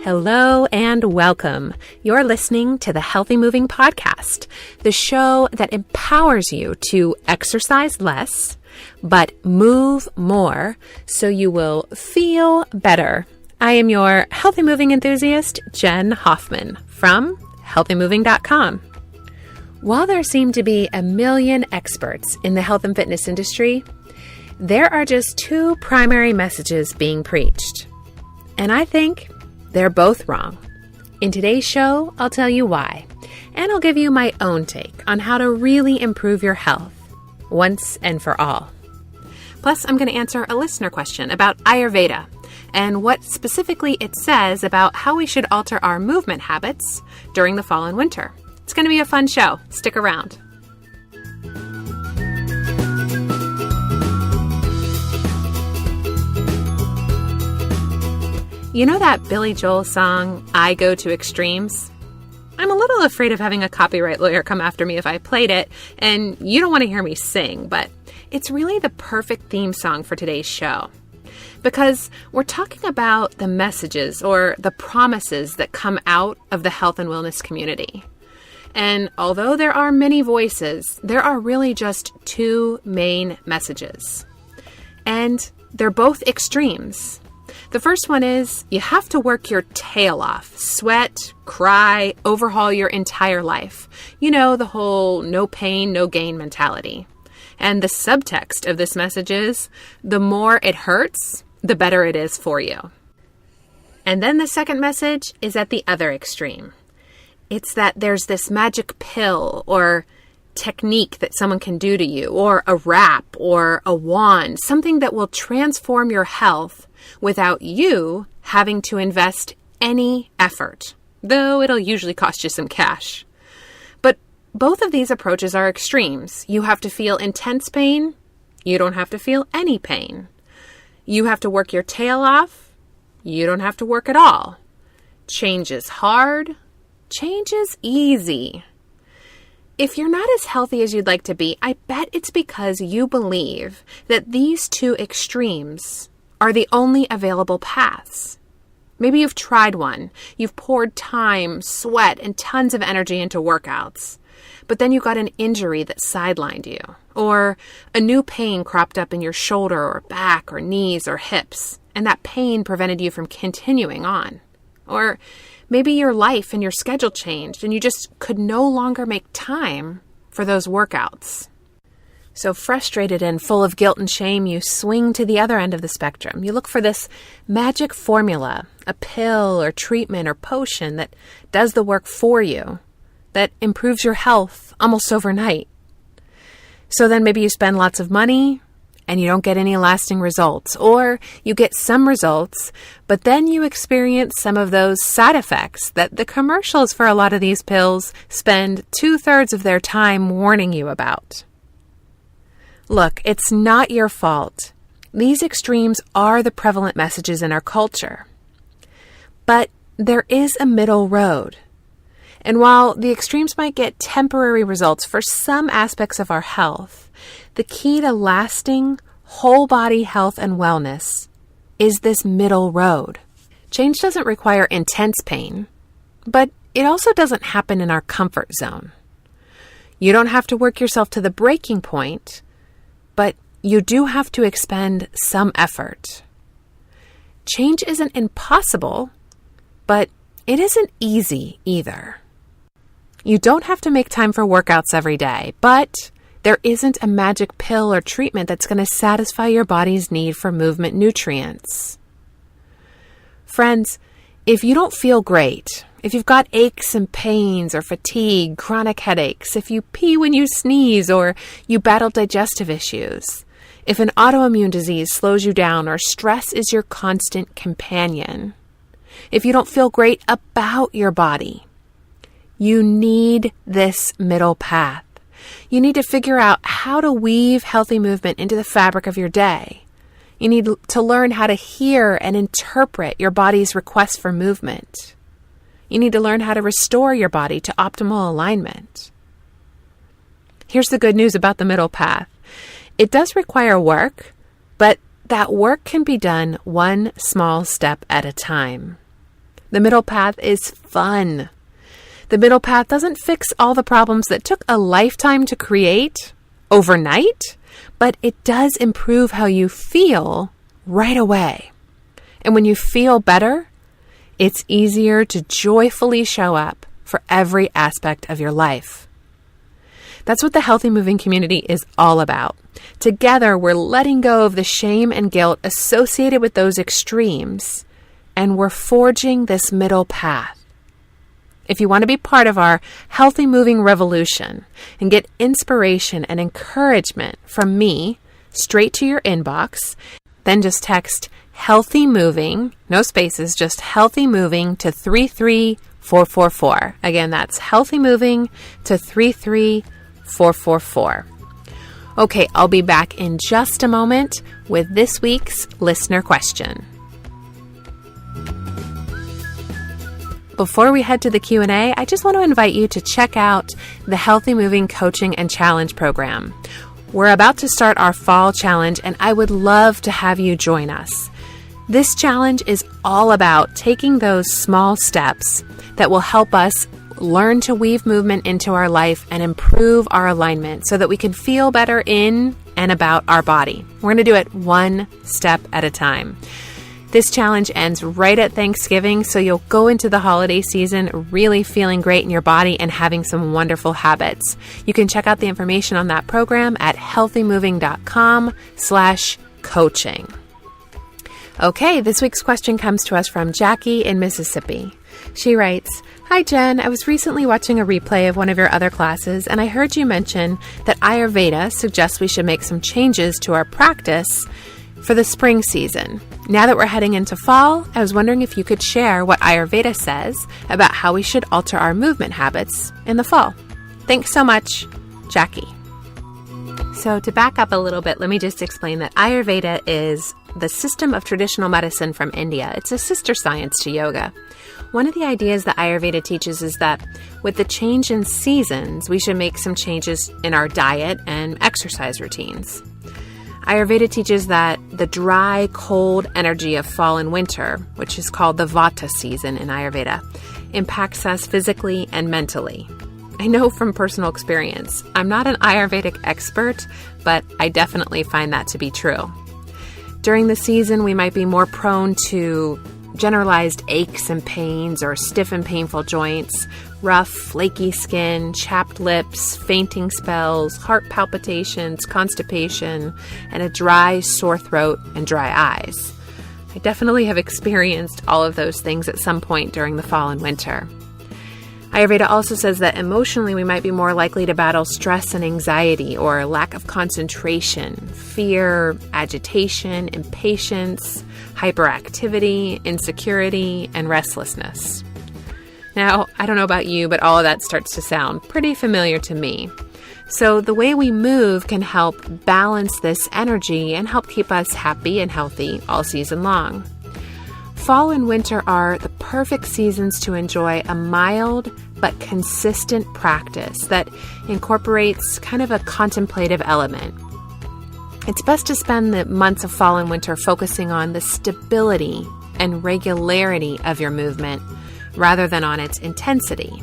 Hello and welcome. You're listening to the Healthy Moving Podcast, the show that empowers you to exercise less, but move more so you will feel better. I am your healthy moving enthusiast, Jen Hoffman from healthymoving.com. While there seem to be a million experts in the health and fitness industry, there are just two primary messages being preached. And I think they're both wrong. In today's show, I'll tell you why, and I'll give you my own take on how to really improve your health once and for all. Plus, I'm going to answer a listener question about Ayurveda and what specifically it says about how we should alter our movement habits during the fall and winter. It's going to be a fun show. Stick around. You know that Billy Joel song, I Go to Extremes? I'm a little afraid of having a copyright lawyer come after me if I played it, and you don't want to hear me sing, but it's really the perfect theme song for today's show. Because we're talking about the messages or the promises that come out of the health and wellness community. And although there are many voices, there are really just two main messages. And they're both extremes. The first one is you have to work your tail off, sweat, cry, overhaul your entire life. You know, the whole no pain, no gain mentality. And the subtext of this message is the more it hurts, the better it is for you. And then the second message is at the other extreme. It's that there's this magic pill or technique that someone can do to you, or a wrap or a wand, something that will transform your health without you having to invest any effort, though it'll usually cost you some cash. But both of these approaches are extremes. You have to feel intense pain. You don't have to feel any pain. You have to work your tail off. You don't have to work at all. Change is hard. Change is easy. If you're not as healthy as you'd like to be, I bet it's because you believe that these two extremes are the only available paths. Maybe you've tried one. You've poured time, sweat, and tons of energy into workouts. But then you got an injury that sidelined you, or a new pain cropped up in your shoulder or back or knees or hips, and that pain prevented you from continuing on. Or maybe your life and your schedule changed and you just could no longer make time for those workouts. So frustrated and full of guilt and shame, you swing to the other end of the spectrum. You look for this magic formula, a pill or treatment or potion that does the work for you, that improves your health almost overnight. So then maybe you spend lots of money and you don't get any lasting results, or you get some results, but then you experience some of those side effects that the commercials for a lot of these pills spend 2/3 of their time warning you about. Look, it's not your fault. These extremes are the prevalent messages in our culture. But there is a middle road. And while the extremes might get temporary results for some aspects of our health, the key to lasting, whole body health and wellness is this middle road. Change doesn't require intense pain, but it also doesn't happen in our comfort zone. You don't have to work yourself to the breaking point, but you do have to expend some effort. Change isn't impossible, but it isn't easy either. You don't have to make time for workouts every day, but there isn't a magic pill or treatment that's going to satisfy your body's need for movement nutrients. Friends, if you don't feel great, if you've got aches and pains or fatigue, chronic headaches, if you pee when you sneeze or you battle digestive issues, if an autoimmune disease slows you down or stress is your constant companion, if you don't feel great about your body, you need this middle path. You need to figure out how to weave healthy movement into the fabric of your day. You need to learn how to hear and interpret your body's request for movement. You need to learn how to restore your body to optimal alignment. Here's the good news about the middle path. It does require work, but that work can be done one small step at a time. The middle path is fun. The middle path doesn't fix all the problems that took a lifetime to create overnight, but it does improve how you feel right away. And when you feel better, it's easier to joyfully show up for every aspect of your life. That's what the Healthy Moving community is all about. Together, we're letting go of the shame and guilt associated with those extremes, and we're forging this middle path. If you want to be part of our Healthy Moving revolution and get inspiration and encouragement from me straight to your inbox, then just text Healthy Moving, no spaces, just Healthy Moving to 33444. Again, that's Healthy Moving to 33444. Okay, I'll be back in just a moment with this week's listener question. Before we head to the Q&A, I just want to invite you to check out the Healthy Moving Coaching and Challenge program. We're about to start our fall challenge, and I would love to have you join us. This challenge is all about taking those small steps that will help us learn to weave movement into our life and improve our alignment so that we can feel better in and about our body. We're going to do it one step at a time. This challenge ends right at Thanksgiving, so you'll go into the holiday season really feeling great in your body and having some wonderful habits. You can check out the information on that program at healthymoving.com/coaching. Okay, this week's question comes to us from Jackie in Mississippi. She writes, "Hi Jen, I was recently watching a replay of one of your other classes, and I heard you mention that Ayurveda suggests we should make some changes to our practice for the spring season. Now that we're heading into fall, I was wondering if you could share what Ayurveda says about how we should alter our movement habits in the fall. Thanks so much, Jackie." So to back up a little bit, let me just explain that Ayurveda is the system of traditional medicine from India. It's a sister science to yoga. One of the ideas that Ayurveda teaches is that with the change in seasons, we should make some changes in our diet and exercise routines. Ayurveda teaches that the dry, cold energy of fall and winter, which is called the Vata season in Ayurveda, impacts us physically and mentally. I know from personal experience. I'm not an Ayurvedic expert, but I definitely find that to be true. During the season, we might be more prone to generalized aches and pains or stiff and painful joints, rough, flaky skin, chapped lips, fainting spells, heart palpitations, constipation, and a dry, sore throat and dry eyes. I definitely have experienced all of those things at some point during the fall and winter. Ayurveda also says that emotionally we might be more likely to battle stress and anxiety or lack of concentration, fear, agitation, impatience, hyperactivity, insecurity, and restlessness. Now, I don't know about you, but all of that starts to sound pretty familiar to me. So the way we move can help balance this energy and help keep us happy and healthy all season long. Fall and winter are the perfect seasons to enjoy a mild but consistent practice that incorporates kind of a contemplative element. It's best to spend the months of fall and winter focusing on the stability and regularity of your movement rather than on its intensity.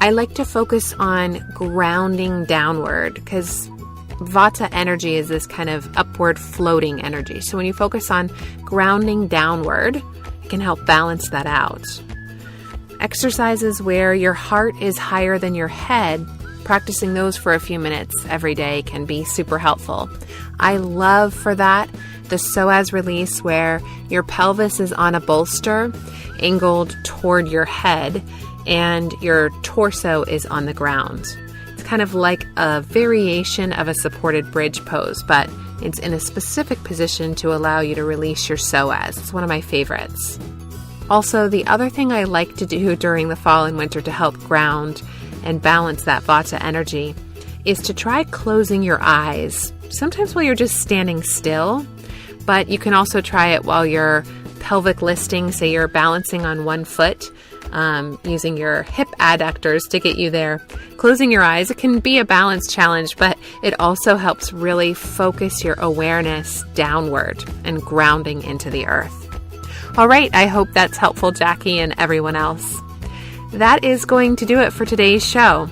I like to focus on grounding downward because Vata energy is this kind of upward floating energy. So when you focus on grounding downward, it can help balance that out. Exercises where your heart is higher than your head, practicing those for a few minutes every day can be super helpful. I love for that the psoas release where your pelvis is on a bolster angled toward your head and your torso is on the ground. It's kind of like a variation of a supported bridge pose, but it's in a specific position to allow you to release your psoas. It's one of my favorites. Also, the other thing I like to do during the fall and winter to help ground and balance that Vata energy is to try closing your eyes, sometimes while you're just standing still, but you can also try it while you're pelvic listing, say you're balancing on one foot, using your hip adductors to get you there. Closing your eyes, it can be a balance challenge, but it also helps really focus your awareness downward and grounding into the earth. All right, I hope that's helpful, Jackie, and everyone else. That is going to do it for today's show.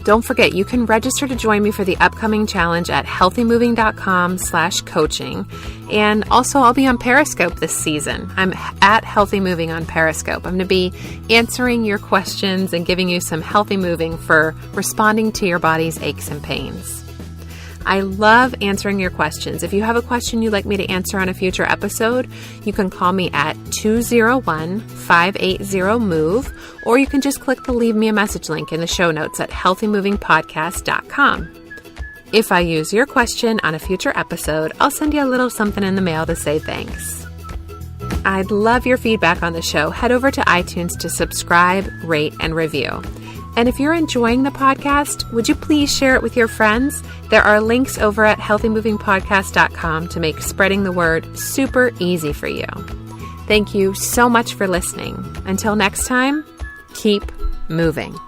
Don't forget, you can register to join me for the upcoming challenge at healthymoving.com/coaching. And also, I'll be on Periscope this season. I'm at Healthy Moving on Periscope. I'm going to be answering your questions and giving you some healthy moving for responding to your body's aches and pains. I love answering your questions. If you have a question you'd like me to answer on a future episode, you can call me at 201-580-MOVE, or you can just click the Leave Me a Message link in the show notes at healthymovingpodcast.com. If I use your question on a future episode, I'll send you a little something in the mail to say thanks. I'd love your feedback on the show. Head over to iTunes to subscribe, rate, and review. And if you're enjoying the podcast, would you please share it with your friends? There are links over at healthymovingpodcast.com to make spreading the word super easy for you. Thank you so much for listening. Until next time, keep moving.